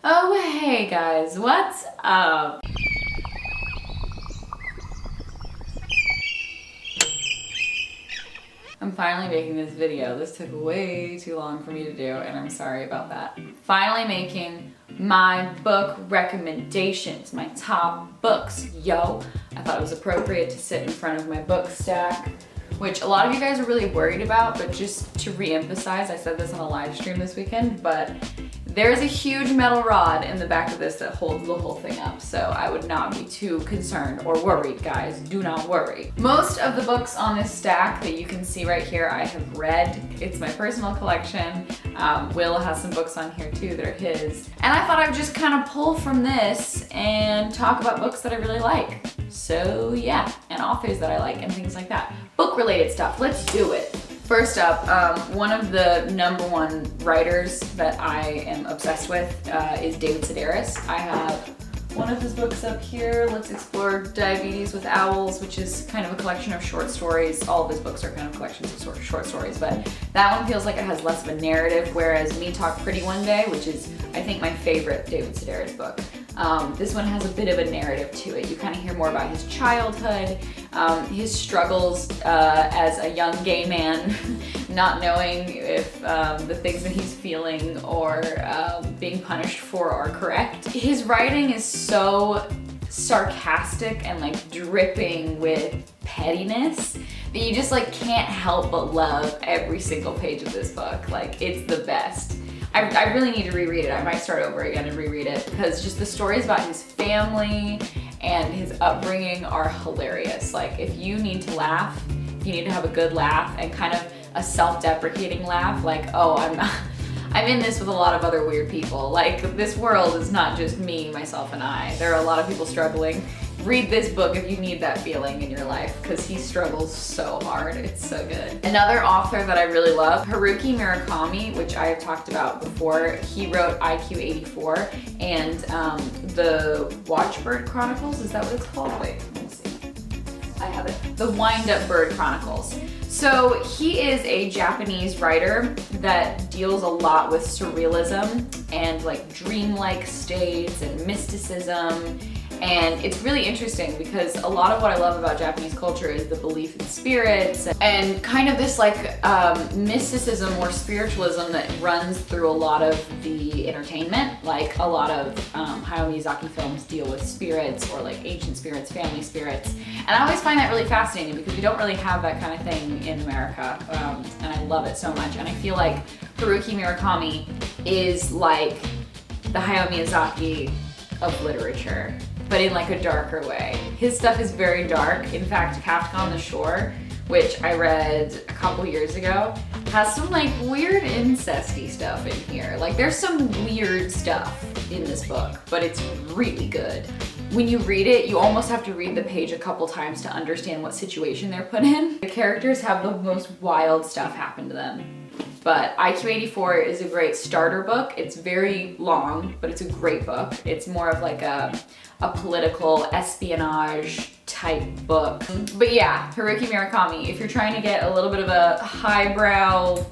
Oh, hey guys, what's up? I'm finally making this video. This took way too long for me to do, and I'm sorry about that. Finally making my book recommendations, my top books, yo. I thought it was appropriate to sit in front of my book stack, which a lot of you guys are really worried about, but just to re-emphasize, I said this on a live stream this weekend, but there's a huge metal rod in the back of this that holds the whole thing up, so I would not be too concerned or worried, guys. Do not worry. Most of the books on this stack that you can see right here, I have read. It's my personal collection. Will has some books on here too that are his. And I thought I would just kind of pull from this and talk about books that I really like. So yeah, and authors that I like and things like that. Book-related stuff, let's do it. First up, one of the #1 writers that I am obsessed with is David Sedaris. I have one of his books up here, Let's Explore Diabetes with Owls, which is kind of a collection of short stories. All of his books are kind of collections of sort of short stories, but that one feels like it has less of a narrative, whereas Me Talk Pretty One Day, which is, I think, my favorite David Sedaris book. This one has a bit of a narrative to it. You kind of hear more about his childhood, his struggles as a young gay man, not knowing if the things that he's feeling or being punished for are correct. His writing is so sarcastic and like dripping with pettiness that you just like can't help but love every single page of this book. Like, it's the best. I really need to reread it. I might start over again and reread it because just the stories about his family and his upbringing are hilarious. Like, if you need to laugh, you need to have a good laugh and kind of a self-deprecating laugh, like, oh, I'm in this with a lot of other weird people. Like, this world is not just me, myself, and I. There are a lot of people struggling. Read this book if you need that feeling in your life, because he struggles so hard. It's so good. Another author that I really love, Haruki Murakami, which I have talked about before. He wrote IQ 84 and the Watchbird Chronicles, is that what it's called? Wait, let me see. I have it. The Wind-Up Bird Chronicles. So he is a Japanese writer that deals a lot with surrealism and like dreamlike states and mysticism. And it's really interesting because a lot of what I love about Japanese culture is the belief in spirits and kind of this like mysticism or spiritualism that runs through a lot of the entertainment. Like, a lot of Hayao Miyazaki films deal with spirits or like ancient spirits, family spirits. And I always find that really fascinating because we don't really have that kind of thing in America. And I love it so much. And I feel like Haruki Murakami is like the Hayao Miyazaki of literature, but in like a darker way. His stuff is very dark. In fact, Kafka on the Shore, which I read a couple years ago, has some like weird incesty stuff in here. Like, there's some weird stuff in this book, but it's really good. When you read it, you almost have to read the page a couple times to understand what situation they're put in. The characters have the most wild stuff happen to them. But IQ 84 is a great starter book. It's very long, but it's a great book. It's more of like a political espionage type book. But yeah, Haruki Murakami, if you're trying to get a little bit of a highbrow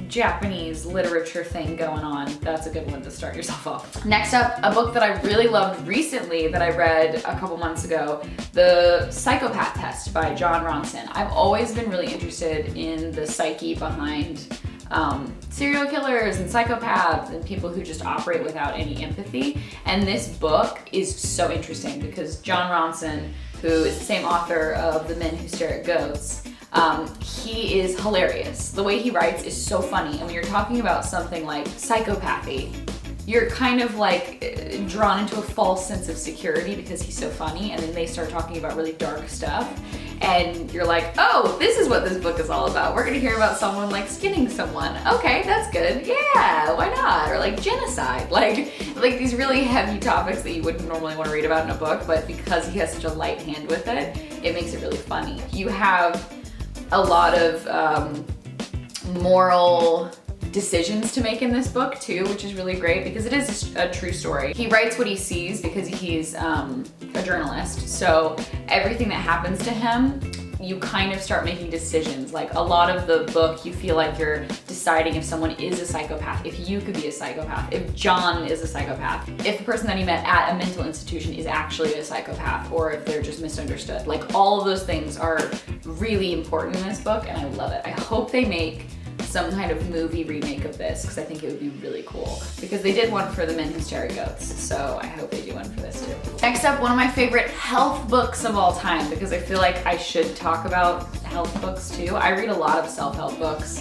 Japanese literature thing going on, that's a good one to start yourself off. Next up, a book that I really loved recently that I read a couple months ago, The Psychopath Test by Ronson. I've always been really interested in the psyche behind serial killers and psychopaths and people who just operate without any empathy. And this book is so interesting because Ronson, who is the same author of The Men Who Stare at Goats, he is hilarious. The way he writes is so funny. And when you're talking about something like psychopathy, you're kind of like drawn into a false sense of security because he's so funny, and then they start talking about really dark stuff. And you're like, oh, this is what this book is all about. We're gonna hear about someone like skinning someone. Okay, that's good. Yeah, why not? Or like genocide. Like these really heavy topics that you wouldn't normally want to read about in a book, but because he has such a light hand with it, it makes it really funny. You have a lot of moral decisions to make in this book too, which is really great because it is a true story. He writes what he sees because he's a journalist, so everything that happens to him, you kind of start making decisions. Like, a lot of the book, you feel like you're deciding deciding if someone is a psychopath, if you could be a psychopath, if John is a psychopath, if the person that he met at a mental institution is actually a psychopath, or if they're just misunderstood. Like, all of those things are really important in this book, and I love it. I hope they make some kind of movie remake of this, because I think it would be really cool. Because they did one for The Men Who Stare at Goats, so I hope they do one for this too. Next up, one of my favorite health books of all time, because I feel like I should talk about health books too. I read a lot of self-help books.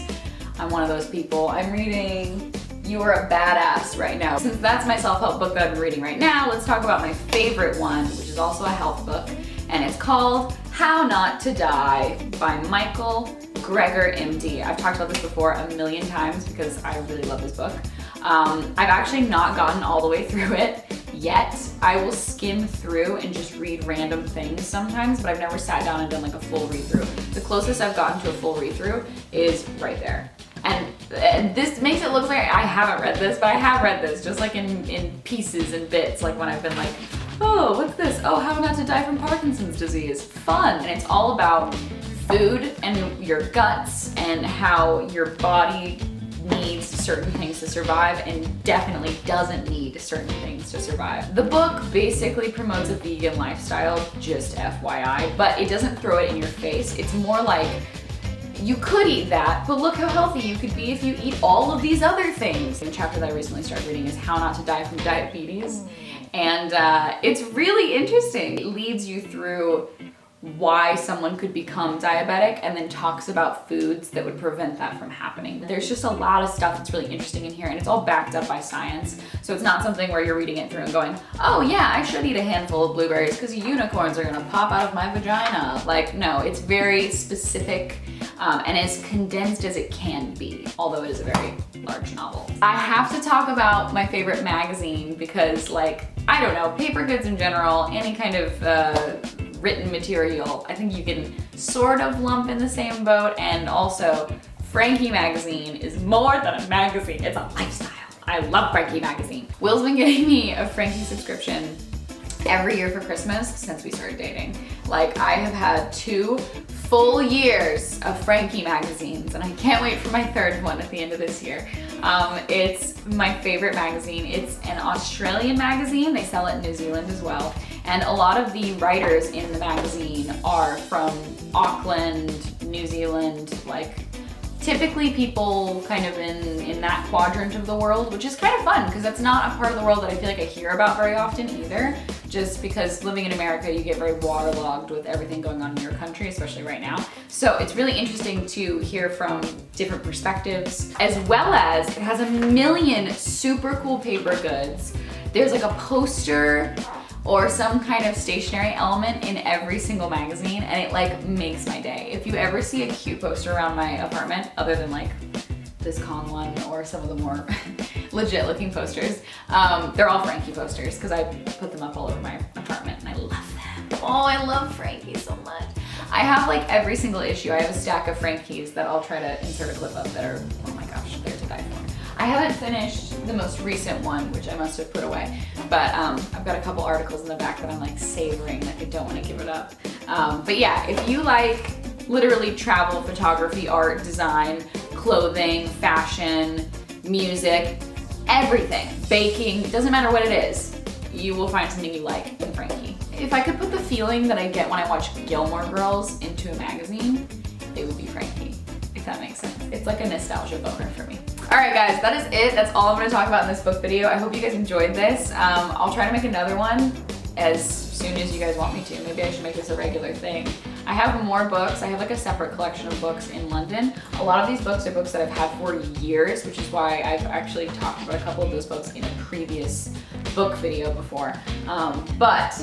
I'm one of those people. I'm reading You Are a Badass right now. Since that's my self-help book that I'm reading right now, let's talk about my favorite one, which is also a health book, and it's called How Not to Die by Michael Gregor MD. I've talked about this before a million times because I really love this book. I've actually not gotten all the way through it yet. I will skim through and just read random things sometimes, but I've never sat down and done like a full read through. The closest I've gotten to a full read through is right there. And this makes it look like I haven't read this, but I have read this, just like in pieces and bits, like when I've been like, oh, what's this? Oh, How Not to Die from Parkinson's Disease. Fun. And it's all about food and your guts and how your body needs certain things to survive and definitely doesn't need certain things to survive. The book basically promotes a vegan lifestyle, just FYI, but it doesn't throw it in your face. It's more like, you could eat that, but look how healthy you could be if you eat all of these other things. The chapter that I recently started reading is How Not to Die from Diabetes, and it's really interesting. It leads you through why someone could become diabetic and then talks about foods that would prevent that from happening. There's just a lot of stuff that's really interesting in here, and it's all backed up by science. So it's not something where you're reading it through and going, oh yeah, I should eat a handful of blueberries because unicorns are gonna pop out of my vagina. Like, no, it's very specific and as condensed as it can be, although it is a very large novel. I have to talk about my favorite magazine because, like, I don't know, paper goods in general, any kind of written material, I think you can sort of lump in the same boat. And also, Frankie Magazine is more than a magazine, it's a lifestyle. I love Frankie Magazine. Will's been getting me a Frankie subscription every year for Christmas since we started dating. Like, I have had 2 full years of Frankie Magazines, and I can't wait for my 3rd one at the end of this year. It's my favorite magazine. It's an Australian magazine. They sell it in New Zealand as well. And a lot of the writers in the magazine are from Auckland, New Zealand, like typically people kind of in that quadrant of the world, which is kind of fun because that's not a part of the world that I feel like I hear about very often either. Just because living in America, you get very waterlogged with everything going on in your country, especially right now. So it's really interesting to hear from different perspectives, as well as it has a million super cool paper goods. There's like a poster or some kind of stationery element in every single magazine, and it like makes my day. If you ever see a cute poster around my apartment, other than like this con one or some of the more legit looking posters, they're all Frankie posters because I put them up all over my apartment and I love them. Oh, I love Frankie so much. I have like every single issue. I have a stack of Frankies that I'll try to insert a clip of that are, oh my gosh, they're to die for. I haven't finished the most recent one, which I must have put away, but I've got a couple articles in the back that I'm like savoring, like I don't want to give it up. But yeah, if you like literally travel, photography, art, design, clothing, fashion, music, everything, baking, doesn't matter what it is, you will find something you like in Frankie. If I could put the feeling that I get when I watch Gilmore Girls into a magazine, it would be Frankie, if that makes sense. It's like a nostalgia boner for me. All right guys, that is it. That's all I'm gonna talk about in this book video. I hope you guys enjoyed this. I'll try to make another one as soon as you guys want me to. Maybe I should make this a regular thing. I have more books. I have like a separate collection of books in London. A lot of these books are books that I've had for years, which is why I've actually talked about a couple of those books in a previous book video before. But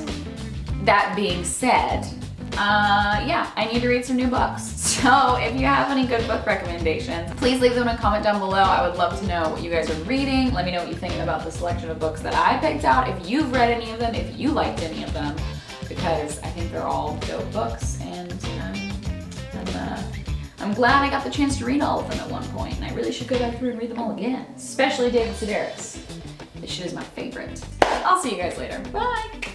that being said, yeah, I need to read some new books. So if you have any good book recommendations, please leave them in a comment down below. I would love to know what you guys are reading. Let me know what you think about the selection of books that I picked out. If you've read any of them, if you liked any of them, because I think they're all dope books, and I'm glad I got the chance to read all of them at one point, and I really should go back through and read them all again, especially David Sedaris. This shit is my favorite. I'll see you guys later. Bye!